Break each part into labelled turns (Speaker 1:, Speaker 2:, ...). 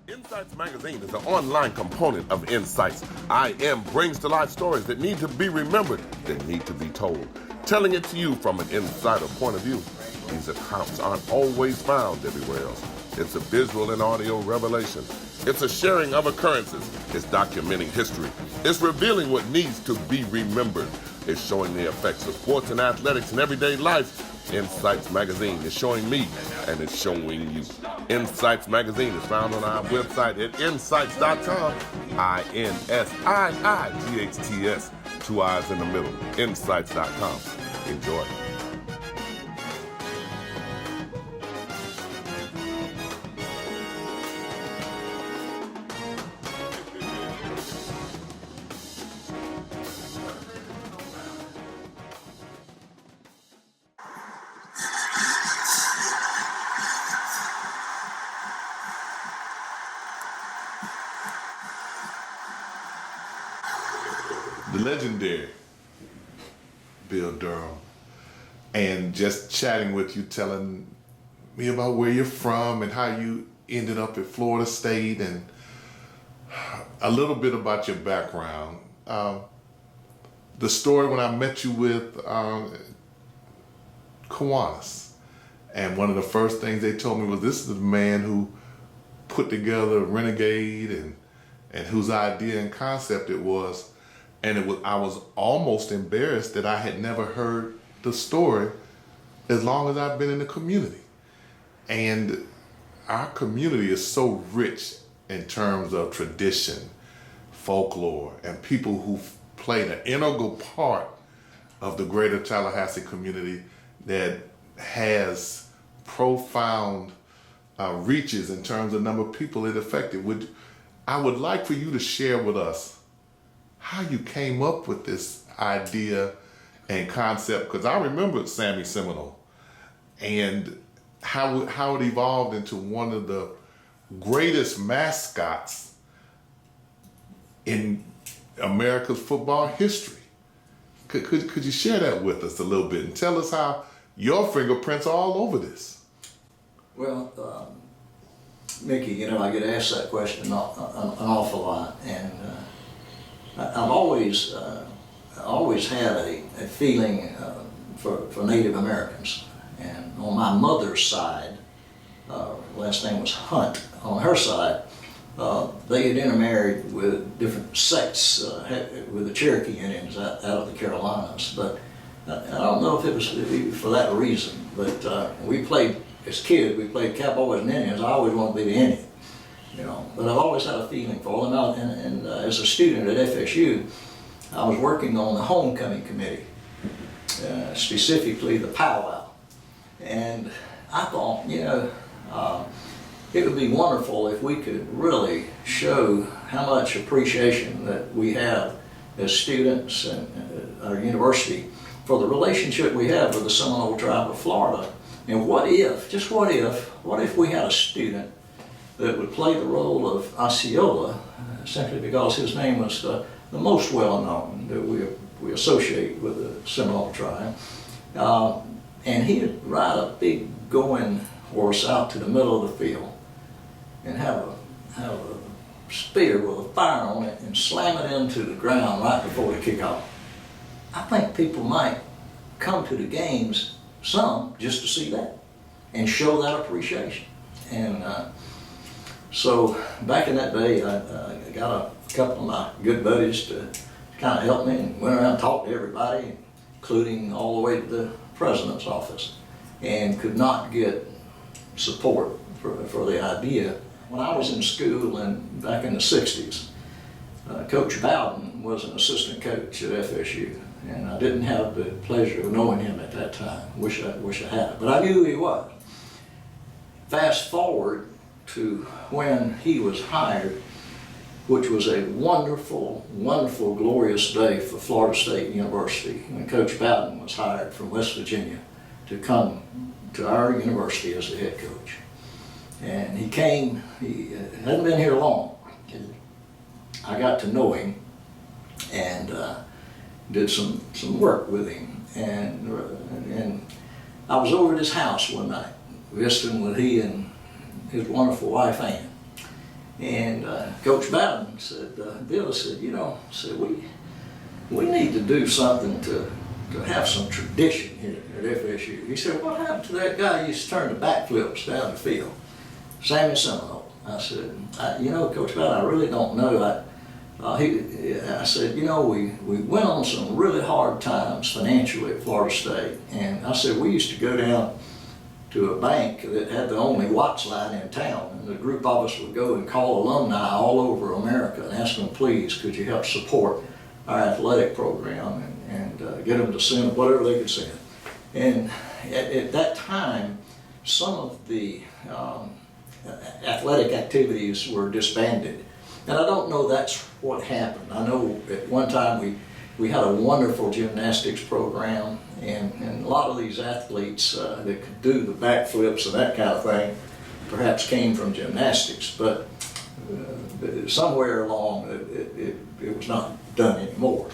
Speaker 1: INSiiGHTS magazine is an online component of INSiiGHTS. IM brings to life stories that need to be remembered, that need to be told, telling it to you from an insider point of view. These accounts aren't always found everywhere else. It's a visual and audio revelation. It's a sharing of occurrences. It's documenting history. It's revealing what needs to be remembered. It's showing the effects of sports and athletics in everyday life. INSiiGHTS magazine is showing me, and it's showing you. INSiiGHTS magazine is found on our website at INSiiGHTS.com. INSiiGHTS, 2 I's in the middle. INSiiGHTS.com. Enjoy.
Speaker 2: The legendary Bill Durham, and just chatting with you, telling me about where you're from and how you ended up at Florida State and a little bit about your background. The story when I met you with Kiwanis, and one of the first things they told me was this is the man who put together Renegade and whose idea and concept it was. And I was almost embarrassed that I had never heard the story as long as I've been in the community. And our community is so rich in terms of tradition, folklore, and people who've played an integral part of the greater Tallahassee community that has profound reaches in terms of number of people it affected. I would like for you to share with us how you came up with this idea and concept, because I remember Sammy Seminole and how it evolved into one of the greatest mascots in America's football history. Could you share that with us a little bit and tell us how your fingerprints are all over this?
Speaker 3: Well, Mickey, I get asked that question an awful lot, and I've always had a feeling for Native Americans, and on my mother's side, last name was Hunt. On her side, they had intermarried with different sects with the Cherokee Indians out of the Carolinas. But I don't know if it was for that reason. But we played as kids. We played cowboys and Indians. I always wanted to be the Indian. But I've always had a feeling for them. And as a student at FSU, I was working on the homecoming committee, specifically the powwow. And I thought, it would be wonderful if we could really show how much appreciation that we have as students and our university for the relationship we have with the Seminole tribe of Florida. And what if we had a student that would play the role of Osceola, simply because his name was the most well-known that we associate with the Seminole tribe. And he'd ride a big going horse out to the middle of the field and have a spear with a fire on it and slam it into the ground right before the kickoff. I think people might come to the games, some, just to see that and show that appreciation. And so back in that day, I got a couple of my good buddies to kind of help me, and went around and talked to everybody, including all the way to the president's office, and could not get support for the idea. When I was in school and back in the 60s, Coach Bowden was an assistant coach at FSU, and I didn't have the pleasure of knowing him at that time. Wish I had, but I knew who he was. Fast forward to when he was hired, which was a wonderful, wonderful, glorious day for Florida State University, when Coach Bowden was hired from West Virginia to come to our university as the head coach. And he came, he hadn't been here long. I got to know him and did some work with him. And I was over at his house one night, visiting with he and his wonderful wife Ann. And Coach Bowden said, Bill said, you know, said we need to do something to have some tradition here at FSU. He said, what happened to that guy who used to turn the backflips down the field? Sammy Seminole. I said, you know, Coach Bowden, I really don't know. I said, you know, we went on some really hard times financially at Florida State. And I said, we used to go down to a bank that had the only watch line in town. And the group of us would go and call alumni all over America and ask them, please, could you help support our athletic program and get them to send whatever they could send. And at that time, some of the athletic activities were disbanded. And I don't know that's what happened. I know at one time we had a wonderful gymnastics program, and a lot of these athletes that could do the backflips and that kind of thing perhaps came from gymnastics, but somewhere along it was not done anymore.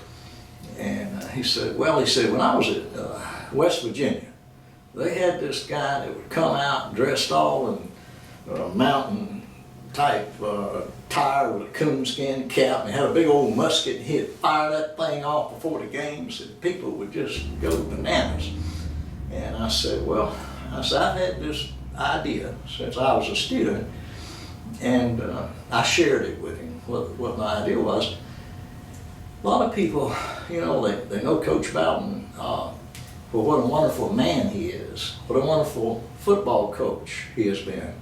Speaker 3: And he said, when I was at West Virginia, they had this guy that would come out dressed all in mountain type tire with a coonskin cap, and he had a big old musket, and he'd fire that thing off before the games, and people would just go bananas. And I said, I've had this idea since I was a student, and I shared it with him, what my idea was. A lot of people, you know, they know Coach Bowden for what a wonderful man he is, what a wonderful football coach he has been,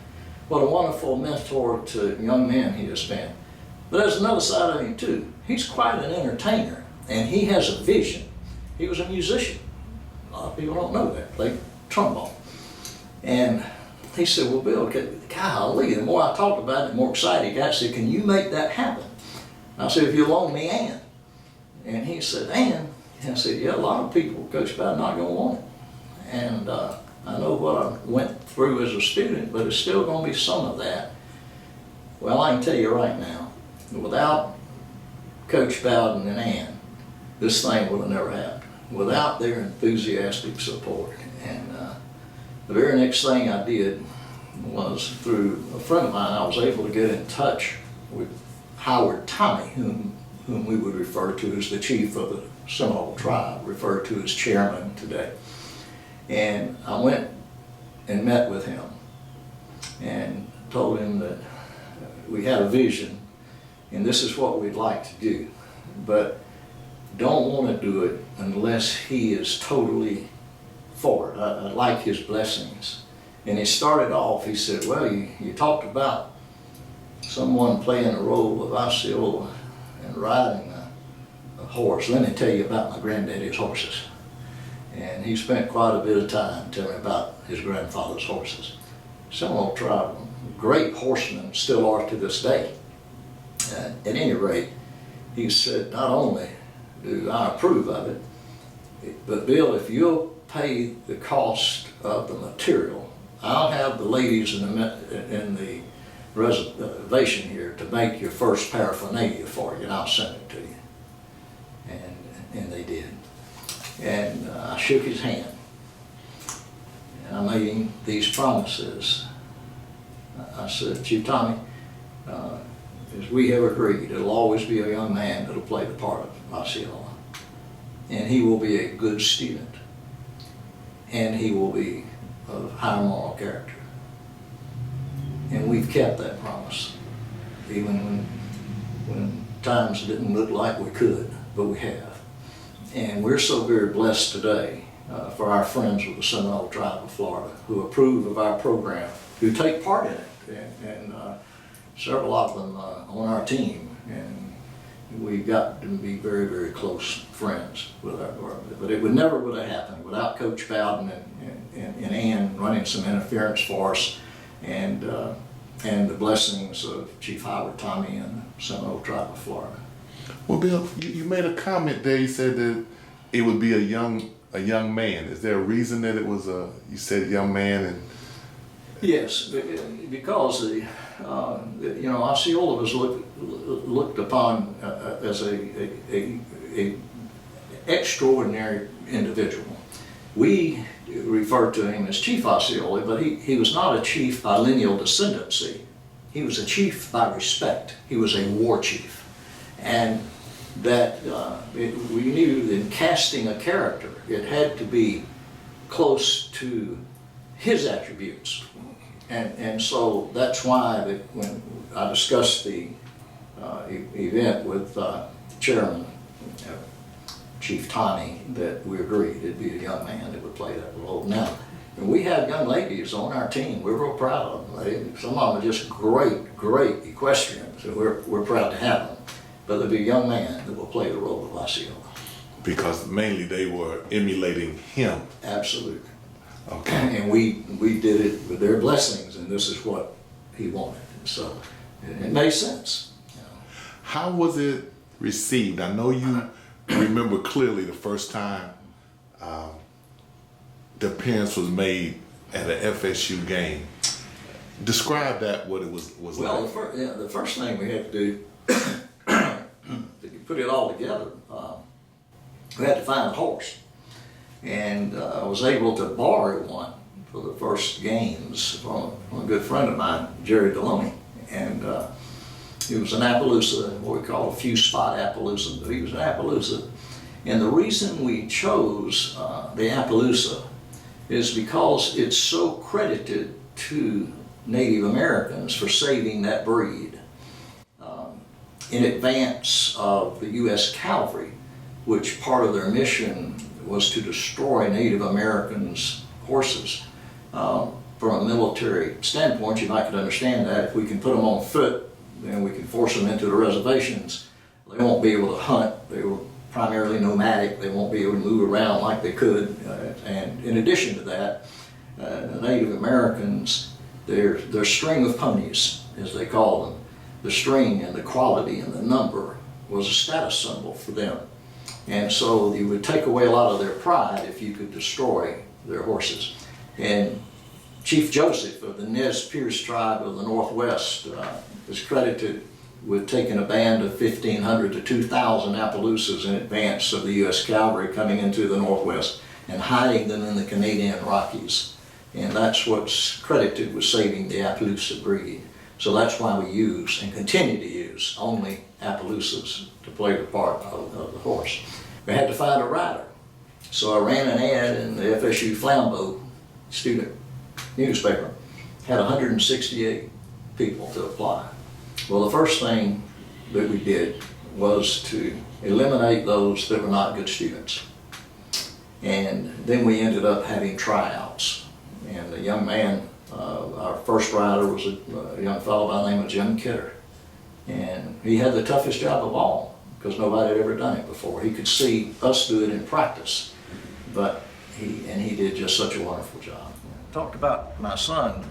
Speaker 3: what a wonderful mentor to young men he has been. But there's another side of him too. He's quite an entertainer, and he has a vision. He was a musician. A lot of people don't know that, played trombone. And he said, well, Bill, golly, the more I talked about it, the more excited he got. I said, can you make that happen? I said, if you loan me Ann. And he said, Ann? And I said, yeah, a lot of people, Coach Bowden, not going to want it. And I know what I went through as a student, but it's still going to be some of that. Well, I can tell you right now, without Coach Bowden and Ann, this thing would have never happened. Without their enthusiastic support. And the very next thing I did was, through a friend of mine, I was able to get in touch with Howard Tommy, whom we would refer to as the chief of the Seminole tribe, referred to as chairman today. And I went and met with him and told him that we had a vision and this is what we'd like to do, but don't want to do it unless he is totally for it. I'd like his blessings. And he started off, he said, well, you talked about someone playing the role of Osceola and riding a horse. Let me tell you about my granddaddy's horses. And he spent quite a bit of time telling me about his grandfather's horses. Seminole tribe, great horsemen, still are to this day. At any rate, he said, not only do I approve of it, but Bill, if you'll pay the cost of the material, I'll have the ladies in the reservation here to make your first paraphernalia for you, and I'll send it to you. And they did. And I shook his hand, and I made him these promises. I said, Chief Tommy, as we have agreed, it'll always be a young man that'll play the part of Osceola. And he will be a good student. And he will be of high moral character. And we've kept that promise, even when times didn't look like we could, but we have. And we're so very blessed today for our friends with the Seminole tribe of Florida who approve of our program, who take part in it, and several of them on our team. And we got to be very, very close friends with our, but it would never would have happened without Coach Bowden and Ann running some interference for us, and the blessings of Chief Howard Tommy and the Seminole tribe of Florida.
Speaker 2: Well, Bill, you made a comment there. You said that it would be a young man. Is there a reason that it was you said young man? And
Speaker 3: yes, because Osceola was looked upon as a extraordinary individual. We refer to him as Chief Osceola, but he was not a chief by lineal descendancy. he was a chief by respect. He was a war chief. And that we knew in casting a character, it had to be close to his attributes. And so that's why when I discussed the event with Chairman Chief Tommy, that we agreed it'd be a young man that would play that role. Now, we have young ladies on our team. We're real proud of them. Some of them are just great equestrians, so we're proud to have them. But there'll be a young man that will play the role of Osceola.
Speaker 2: Because mainly they were emulating him.
Speaker 3: Absolutely.
Speaker 2: Okay.
Speaker 3: And we did it with their blessings, and this is what he wanted. So it made sense. You know.
Speaker 2: How was it received? I know you remember clearly the first time the appearance was made at an FSU game. Describe that, what it was
Speaker 3: Well,
Speaker 2: like.
Speaker 3: the first thing we had to do to put it all together, we had to find a horse. And I was able to borrow one for the first games from a good friend of mine, Jerry Deloney. And he was an Appaloosa, what we call a few spot Appaloosa, but he was an Appaloosa. And the reason we chose the Appaloosa is because it's so credited to Native Americans for saving that breed in advance of the U.S. Cavalry, which part of their mission was to destroy Native Americans' horses. From a military standpoint, you might could understand that. If we can put them on foot, then we can force them into the reservations. They won't be able to hunt. They were primarily nomadic. They won't be able to move around like they could. And in addition to that, the Native Americans, their string of ponies, as they call them, the string and the quality and the number was a status symbol for them. And so you would take away a lot of their pride if you could destroy their horses. And Chief Joseph of the Nez Perce tribe of the Northwest is credited with taking a band of 1,500 to 2,000 Appaloosas in advance of the U.S. Cavalry coming into the Northwest and hiding them in the Canadian Rockies. And that's what's credited with saving the Appaloosa breed. So that's why we use and continue to use only Appaloosas to play the part of the horse. We had to find a rider. So I ran an ad in the FSU Flambeau student newspaper. Had 168 people to apply. Well, the first thing that we did was to eliminate those that were not good students. And then we ended up having tryouts. And the young man, our first rider was a young fellow by the name of Jim Kidder. And he had the toughest job of all because nobody had ever done it before. He could see us do it in practice, but he did just such a wonderful job. Talked about my son,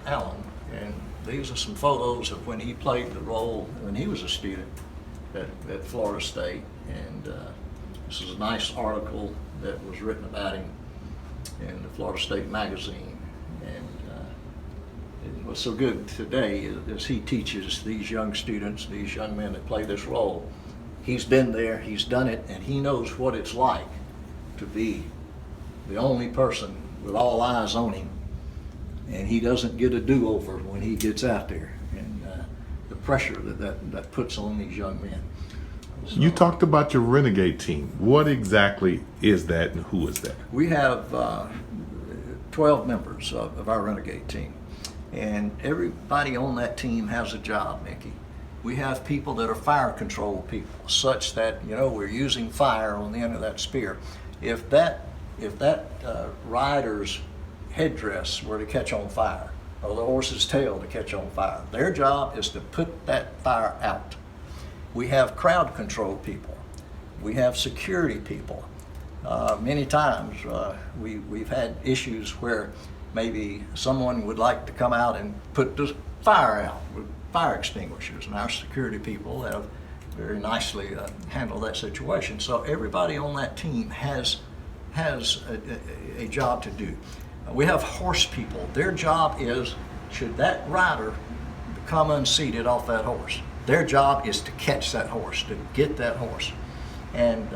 Speaker 3: Alan, and these are some photos of when he played the role when he was a student at Florida State. And this is a nice article that was written about him in the Florida State magazine. And what's so good today is he teaches these young students, these young men that play this role. He's been there, he's done it, and he knows what it's like to be the only person with all eyes on him. And he doesn't get a do-over when he gets out there. And the pressure that puts on these young men. So,
Speaker 2: You talked about your Renegade team. What exactly is that and who is that?
Speaker 3: we have 12 members of our Renegade team. And everybody on that team has a job, Mickey. We have people that are fire control people, such that, we're using fire on the end of that spear. If that rider's headdress were to catch on fire, or the horse's tail to catch on fire, their job is to put that fire out. We have crowd control people. We have security people. Many times we've had issues where maybe someone would like to come out and put the fire out with fire extinguishers, and our security people have very nicely handled that situation. So everybody on that team has a job to do. We have horse people. Their job is, should that rider become unseated off that horse, their job is to catch that horse, to get that horse. And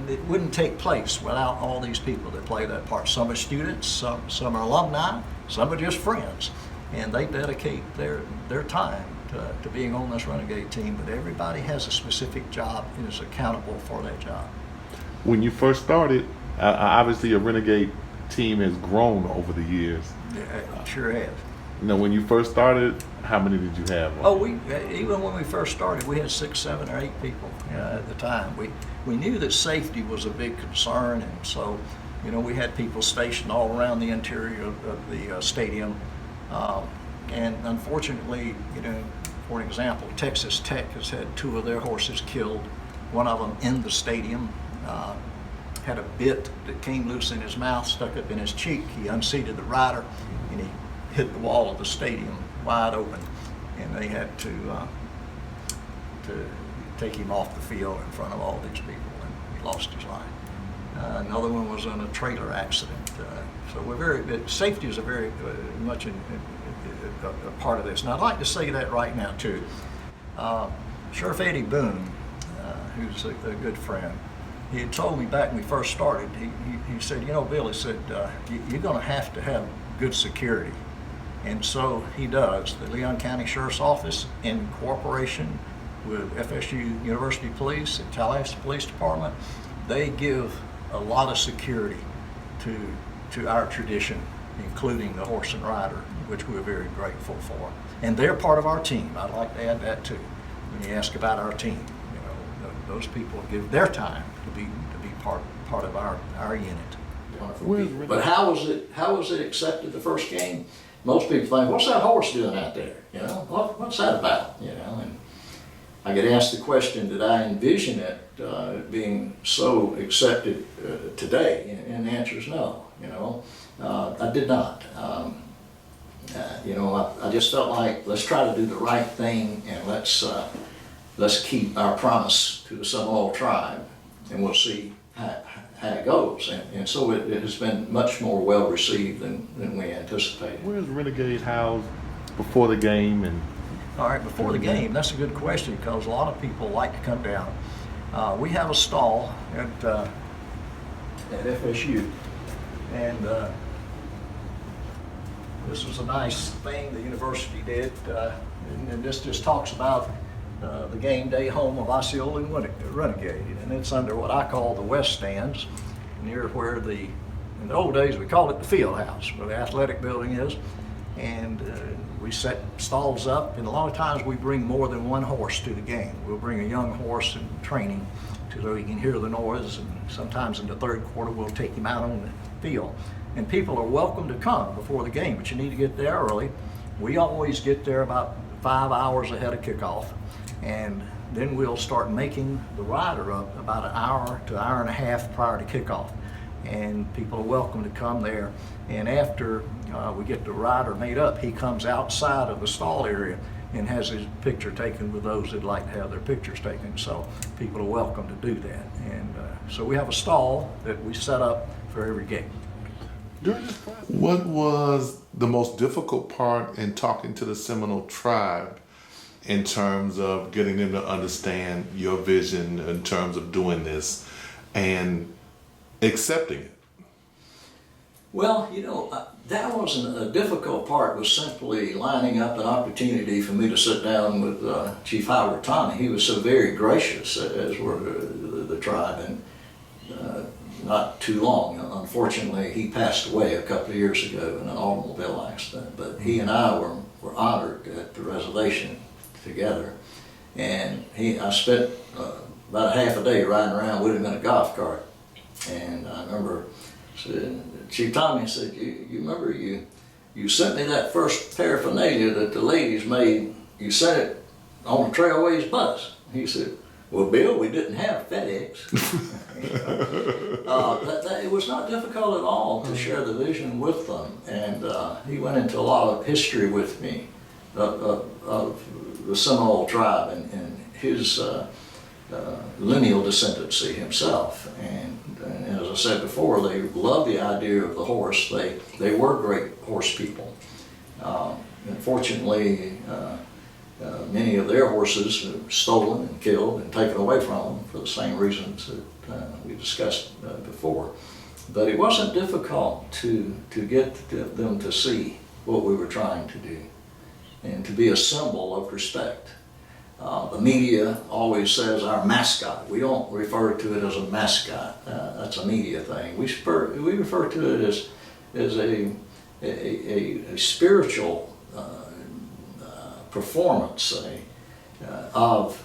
Speaker 3: it wouldn't take place without all these people that play that part. Some are students, some are alumni, some are just friends. and they dedicate their time to being on this Renegade team, but everybody has a specific job and is accountable for that job.
Speaker 2: When you first started, obviously a Renegade team has grown over the years.
Speaker 3: Yeah, it sure has.
Speaker 2: You know, when you first started, how many did you have?
Speaker 3: Oh, even when we first started, we had 6, 7, or 8 people at the time. We knew that safety was a big concern, and so, you know, we had people stationed all around the interior of the stadium. And unfortunately, you know, for example, Texas Tech has had 2 of their horses killed. One of them in the stadium had a bit that came loose in his mouth, stuck up in his cheek. He unseated the rider, and he hit the wall of the stadium wide open, and they had to take him off the field in front of all these people, and he lost his life. Another one was in a trailer accident. So safety is a very much a part of this. And I'd like to say that right now too. Sheriff Eddie Boone, who's a good friend, he had told me back when we first started, he said, you know, Bill, he said, you're going to have good security. And so he does. The Leon County Sheriff's Office, in cooperation with FSU University Police and Tallahassee Police Department, they give a lot of security to our tradition, including the horse and rider, which we're very grateful for. And they're part of our team. I'd like to add that too. When you ask about our team, you know, those people give their time to be part of our unit. But how was it accepted the first game? Most people think, what's that horse doing out there? You know, what's that about? You know, and I get asked the question, did I envision it being so accepted today? And the answer is no. You know, I did not. You know, I just felt like, let's try to do the right thing, and let's keep our promise to the Seminole tribe, and we'll see how it goes. And so it has been much more well received than we anticipated.
Speaker 2: Where's Renegade housed before the game? And
Speaker 3: all right, before the game, that's a good question, because a lot of people like to come down. We have a stall at FSU, and this was a nice thing the university did, and this just talks about the game day home of Osceola and Renegade, and it's under what I call the West Stands, near where in the old days we called it the field house, where the athletic building is, and we set stalls up, and a lot of times we bring more than one horse to the game. We'll bring a young horse in training so he can hear the noise, and sometimes in the third quarter we'll take him out on the field. And people are welcome to come before the game, but you need to get there early. We always get there about 5 hours ahead of kickoff, and then we'll start making the rider up about an hour to hour and a half prior to kickoff. And people are welcome to come there. And after we get the rider made up, he comes outside of the stall area and has his picture taken with those that'd like to have their pictures taken. So people are welcome to do that. And so we have a stall that we set up for every game.
Speaker 2: What was the most difficult part in talking to the Seminole tribe in terms of getting them to understand your vision in terms of doing this and accepting it?
Speaker 3: Well, you know, that wasn't a difficult part. Was simply lining up an opportunity for me to sit down with Chief Howard Tommy. He was so very gracious, as were the tribe, and not too long. Unfortunately, he passed away a couple of years ago in an automobile accident, but he and I were honored at the reservation together, and I spent about a half a day riding around with him in a golf cart. And I remember Chief Tommy said, you remember you sent me that first paraphernalia that the ladies made, you sent it on a Trailways bus. He said, well, Bill, we didn't have FedEx. It was not difficult at all to share the vision with them, and he went into a lot of history with me of the Seminole tribe and his lineal descendancy himself. And as I said before, they loved the idea of the horse. They were great horse people. Unfortunately, many of their horses were stolen and killed and taken away from them for the same reasons that we discussed before. But it wasn't difficult to get them to see what we were trying to do, and to be a symbol of respect. The media always says our mascot. We don't refer to it as a mascot. That's a media thing. We refer to it as a spiritual performance of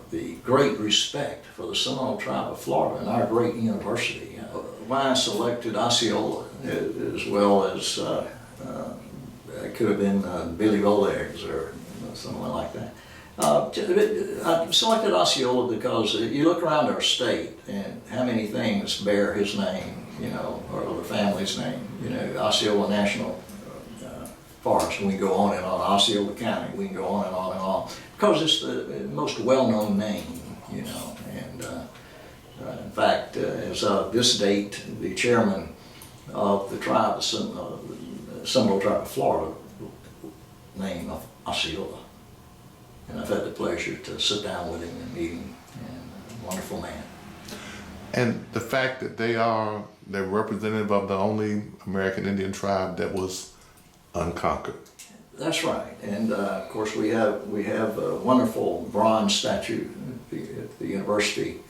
Speaker 3: the great respect for the Seminole tribe of Florida and our great university. Why I selected Osceola, as well as it could have been Billy Bowlegs or someone like that. I selected Osceola because you look around our state and how many things bear his name, you know, or the family's name. You know, Osceola National Forest, and we can go on and on. Osceola County, we can go on and on and on. Because it's the most well-known name, you know. And in fact, as of this date, the chairman of the tribe, the Seminole tribe of Florida, name of Osceola. And I've had the pleasure to sit down with him and meet him, and a wonderful man.
Speaker 2: And the fact that they're representative of the only American Indian tribe that was unconquered.
Speaker 3: That's right, and of course we have a wonderful bronze statue at the university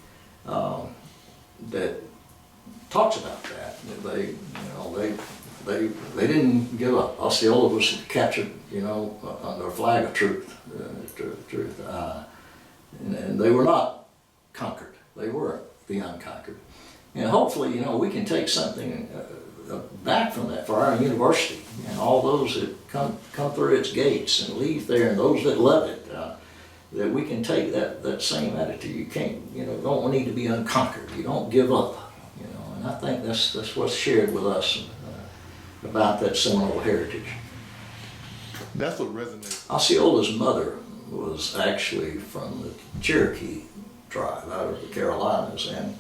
Speaker 3: that talks about that. They didn't give up. Osceola was captured, you know, under a flag of truth, and they were not conquered. They were the unconquered, and hopefully, you know, we can take something back from that for our university and all those that come through its gates and leave there, and those that love it, that we can take that same attitude. You can't, you know, don't need to be unconquered. You don't give up, you know, and I think that's what's shared with us about that Seminole heritage.
Speaker 2: That's what resonates.
Speaker 3: Osceola's mother was actually from the Cherokee tribe out of the Carolinas, and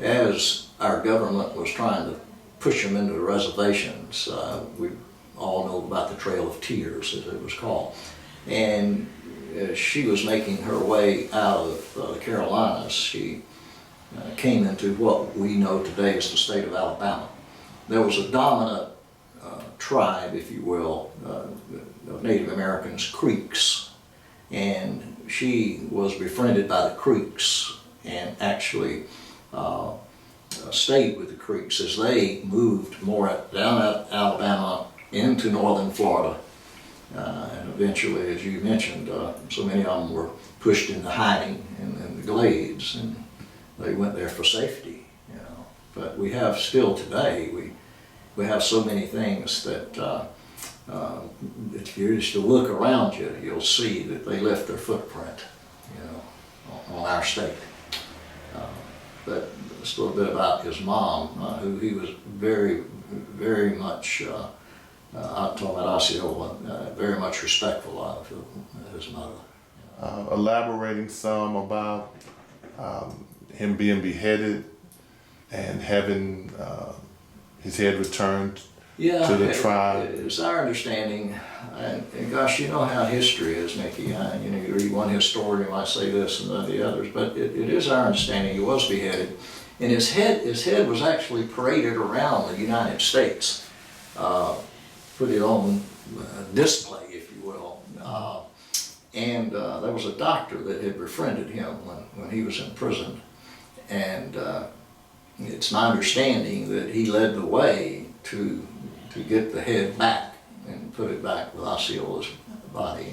Speaker 3: as our government was trying to push them into the reservations, we all know about the Trail of Tears, as it was called, and she was making her way out of the Carolinas. She came into what we know today as the state of Alabama. There was a dominant tribe, if you will, of Native Americans, Creeks, and she was befriended by the Creeks and actually stayed with the Creeks as they moved more down out Alabama into northern Florida, and eventually, as you mentioned, so many of them were pushed into hiding in the glades, and they went there for safety, you know. But we have still today, we have so many things that if you just to look around you, you'll see that they left their footprint, you know, on our state. But just a little bit about his mom, who he was very, very much, I'm talking about Osceola, very much respectful of his mother.
Speaker 2: Elaborating some about him being beheaded and having his head returned to the tribe.
Speaker 3: It's our understanding, and gosh, you know how history is, Mickey. You know, you read one historian might say this and then the others, but it is our understanding he was beheaded, and his head was actually paraded around the United States, put it on display, if you will, and there was a doctor that had befriended him when he was in prison, and it's my understanding that he led the way to get the head back and put it back with Osceola's body.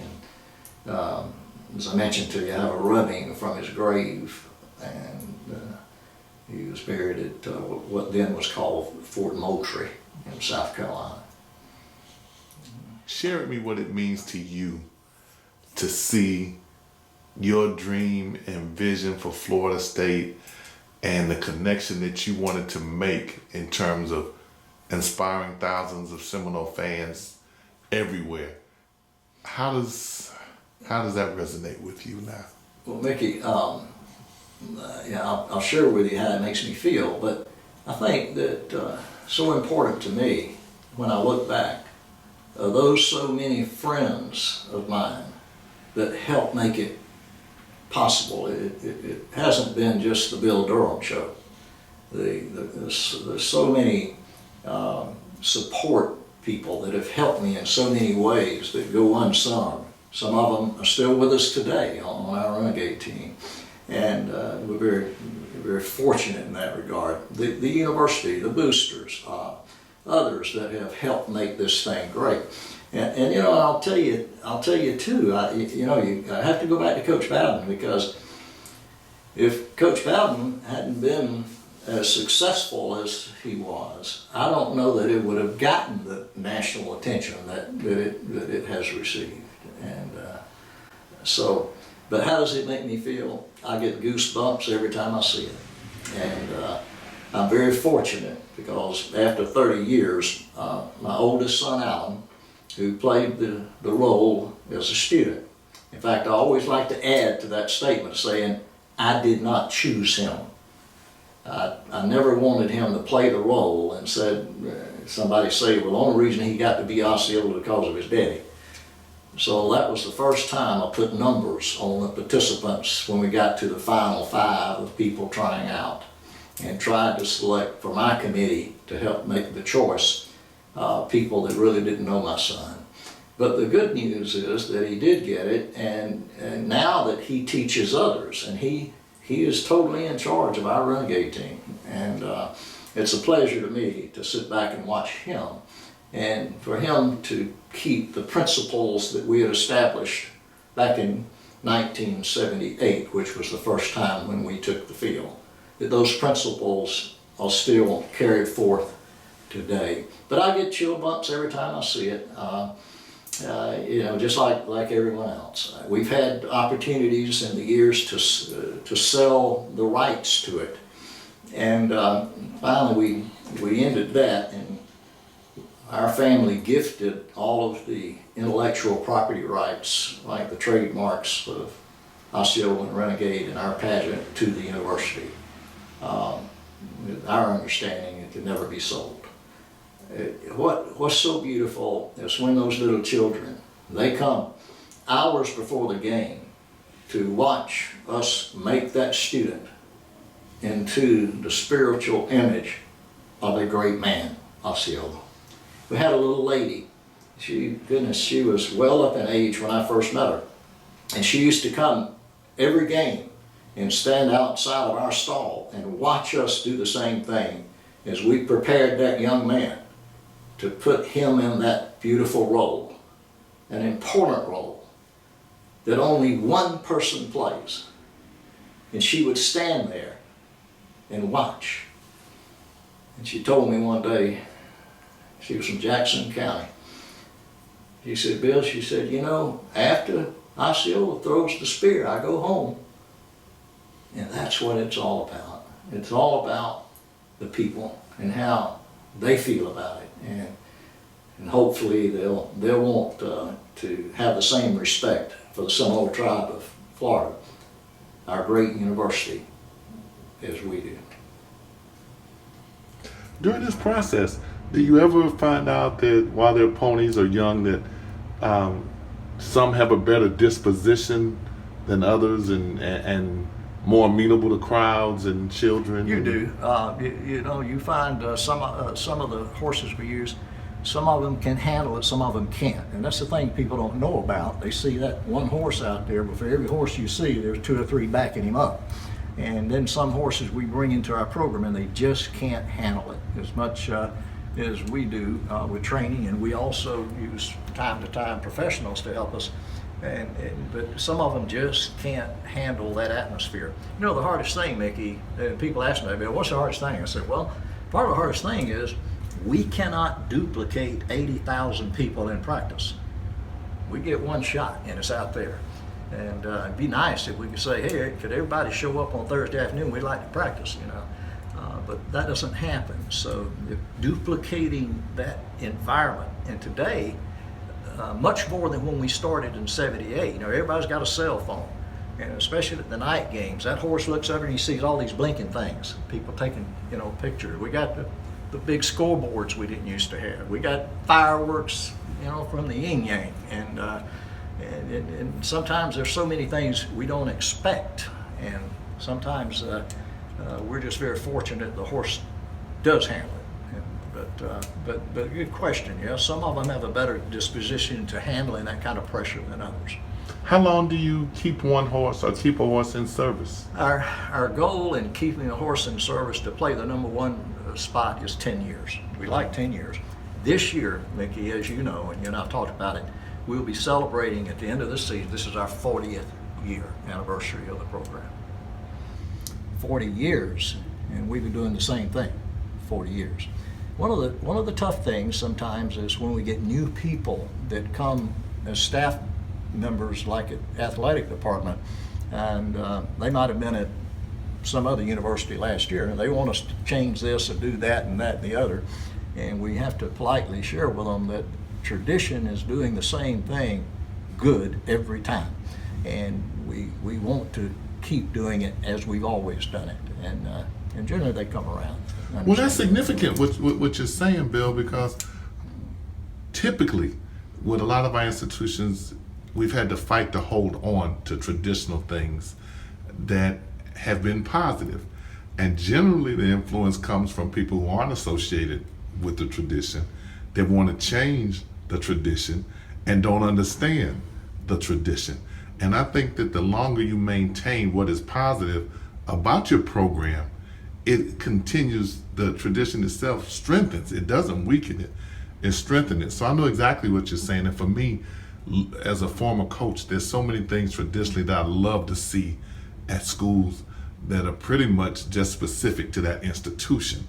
Speaker 3: And as I mentioned to you, I have a rubbing from his grave, and he was buried at what then was called Fort Moultrie in South Carolina.
Speaker 2: Share with me what it means to you to see your dream and vision for Florida State and the connection that you wanted to make in terms of inspiring thousands of Seminole fans everywhere. How does that resonate with you now?
Speaker 3: Well, Mickey, I'll share with you how it makes me feel, but I think that so important to me when I look back, those so many friends of mine that helped make it possible. It hasn't been just the Bill Durham show. There's so many support people that have helped me in so many ways that go unsung. Some of them are still with us today on our Renegade team, and we're very, very fortunate in that regard. The university, the boosters, others that have helped make this thing great. And you know, I'll tell you too. I have to go back to Coach Bowden, because if Coach Bowden hadn't been as successful as he was, I don't know that it would have gotten the national attention that it has received. And but how does it make me feel? I get goosebumps every time I see it. And I'm very fortunate, because after 30 years, my oldest son, Alan, who played the role as a student. In fact, I always like to add to that statement saying, I did not choose him. I never wanted him to play the role, and said, somebody say, well, the only reason he got to be Osceola was because of his daddy. So that was the first time I put numbers on the participants when we got to the final 5 of people trying out, and tried to select for my committee to help make the choice people that really didn't know my son. But the good news is that he did get it, and now that he teaches others, and he is totally in charge of our Renegade team. And it's a pleasure to me to sit back and watch him, and for him to keep the principles that we had established back in 1978, which was the first time when we took the field, that those principles are still carried forth today. But I get chill bumps every time I see it, just like everyone else. We've had opportunities in the years to sell the rights to it, and finally we ended that, and our family gifted all of the intellectual property rights, like the trademarks of Osceola and Renegade and our pageant, to the university. Our understanding, it could never be sold. What's so beautiful is when those little children, they come hours before the game to watch us make that student into the spiritual image of a great man, Osceola. We had a little lady, she was well up in age when I first met her, and she used to come every game and stand outside of our stall and watch us do the same thing as we prepared that young man to put him in that beautiful role, an important role that only one person plays. And she would stand there and watch. And she told me one day, she was from Jackson County, she said, Bill, she said, you know, after Osceola throws the spear, I go home. And that's what it's all about. It's all about the people and how they feel about it. And hopefully they'll want to have the same respect for the Seminole tribe of Florida, our great university, as we do.
Speaker 2: During this process, do you ever find out that while their ponies are young, that some have a better disposition than others, and more amenable to crowds and children?
Speaker 3: You do. You find some of the horses we use, some of them can handle it, some of them can't. And that's the thing people don't know about. They see that one horse out there, but for every horse you see, there's 2 or 3 backing him up. And then some horses we bring into our program and they just can't handle it as much as we do with training. And we also use time to time professionals to help us. But some of them just can't handle that atmosphere. You know, the hardest thing, Mickey, people ask me, what's the hardest thing? I said, well, part of the hardest thing is we cannot duplicate 80,000 people in practice. We get one shot and it's out there. And it'd be nice if we could say, hey, could everybody show up on Thursday afternoon? We'd like to practice, you know. But that doesn't happen. So duplicating that environment, and today, much more than when we started in '78. You know, everybody's got a cell phone, and especially at the night games, that horse looks over and he sees all these blinking things. People taking, pictures. We got the big scoreboards we didn't used to have. We got fireworks, from the yin yang, and sometimes there's so many things we don't expect, and sometimes we're just very fortunate the horse does handle it. But but good question. Yeah, some of them have a better disposition to handling that kind of pressure than others.
Speaker 2: How long do you keep one horse or keep a horse in service?
Speaker 3: Our goal in keeping a horse in service to play the number one spot is 10 years. We like 10 years. This year, Mickey, as you know, and you and I have talked about it, we'll be celebrating at the end of the season. This is our 40th year anniversary of the program. 40 years, and we've been doing the same thing 40 years. One of the tough things sometimes is when we get new people that come as staff members, like at athletic department, and they might have been at some other university last year, and they want us to change this or do that and that and the other, and we have to politely share with them that tradition is doing the same thing good every time, and we want to keep doing it as we've always done it, and generally they come around.
Speaker 2: Well, that's significant what you're saying, Bill, because typically with a lot of our institutions, we've had to fight to hold on to traditional things that have been positive. And generally the influence comes from people who aren't associated with the tradition. They want to change the tradition and don't understand the tradition. And I think that the longer you maintain what is positive about your program, it continues, the tradition itself strengthens. It doesn't weaken it, it strengthens it. So I know exactly what you're saying. And for me, as a former coach, there's so many things traditionally that I love to see at schools that are pretty much just specific to that institution.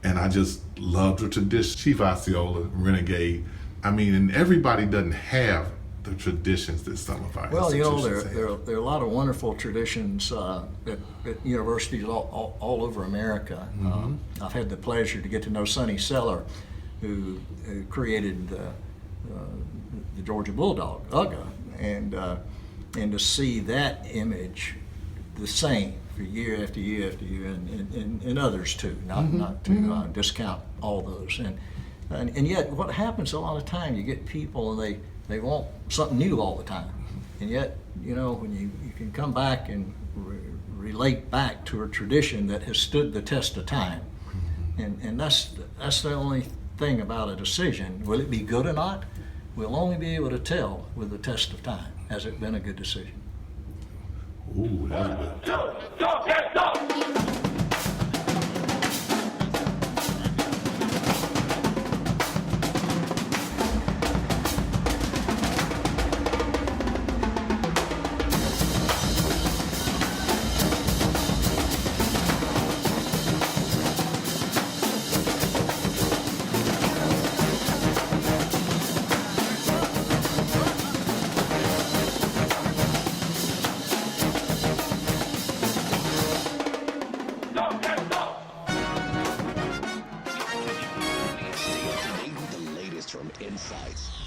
Speaker 2: And I just love the tradition. Chief Osceola, Renegade, I mean, and everybody doesn't have the traditions that some of our institutions have.
Speaker 3: There are a lot of wonderful traditions at universities all over America.
Speaker 2: Mm-hmm.
Speaker 3: I've had the pleasure to get to know Sonny Seller, who created the Georgia Bulldog, UGA, and to see that image the same for year after year after year, and others too, not to discount all those. And yet what happens a lot of time, you get people and they want something new all the time. And yet, you know, when you can come back and relate back to a tradition that has stood the test of time, and that's the only thing about a decision. Will it be good or not? We'll only be able to tell with the test of time. Has it been a good decision?
Speaker 2: Ooh, that's good.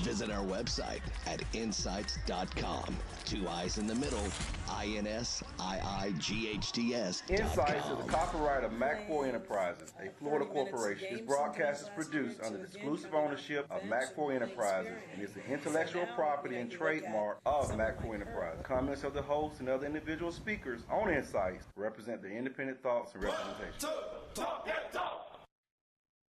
Speaker 4: Visit our website at INSiiGHTS.com. 2 I's in the middle, INSiiGHTS.
Speaker 5: INSiiGHTS is a copyright of Mac4 Enterprises, a Florida corporation. This broadcast is produced under the exclusive ownership of Mac4 Enterprises and is the intellectual property and trademark of Mac4 Enterprises. Comments of the host and other individual speakers on INSiiGHTS represent their independent thoughts and representation.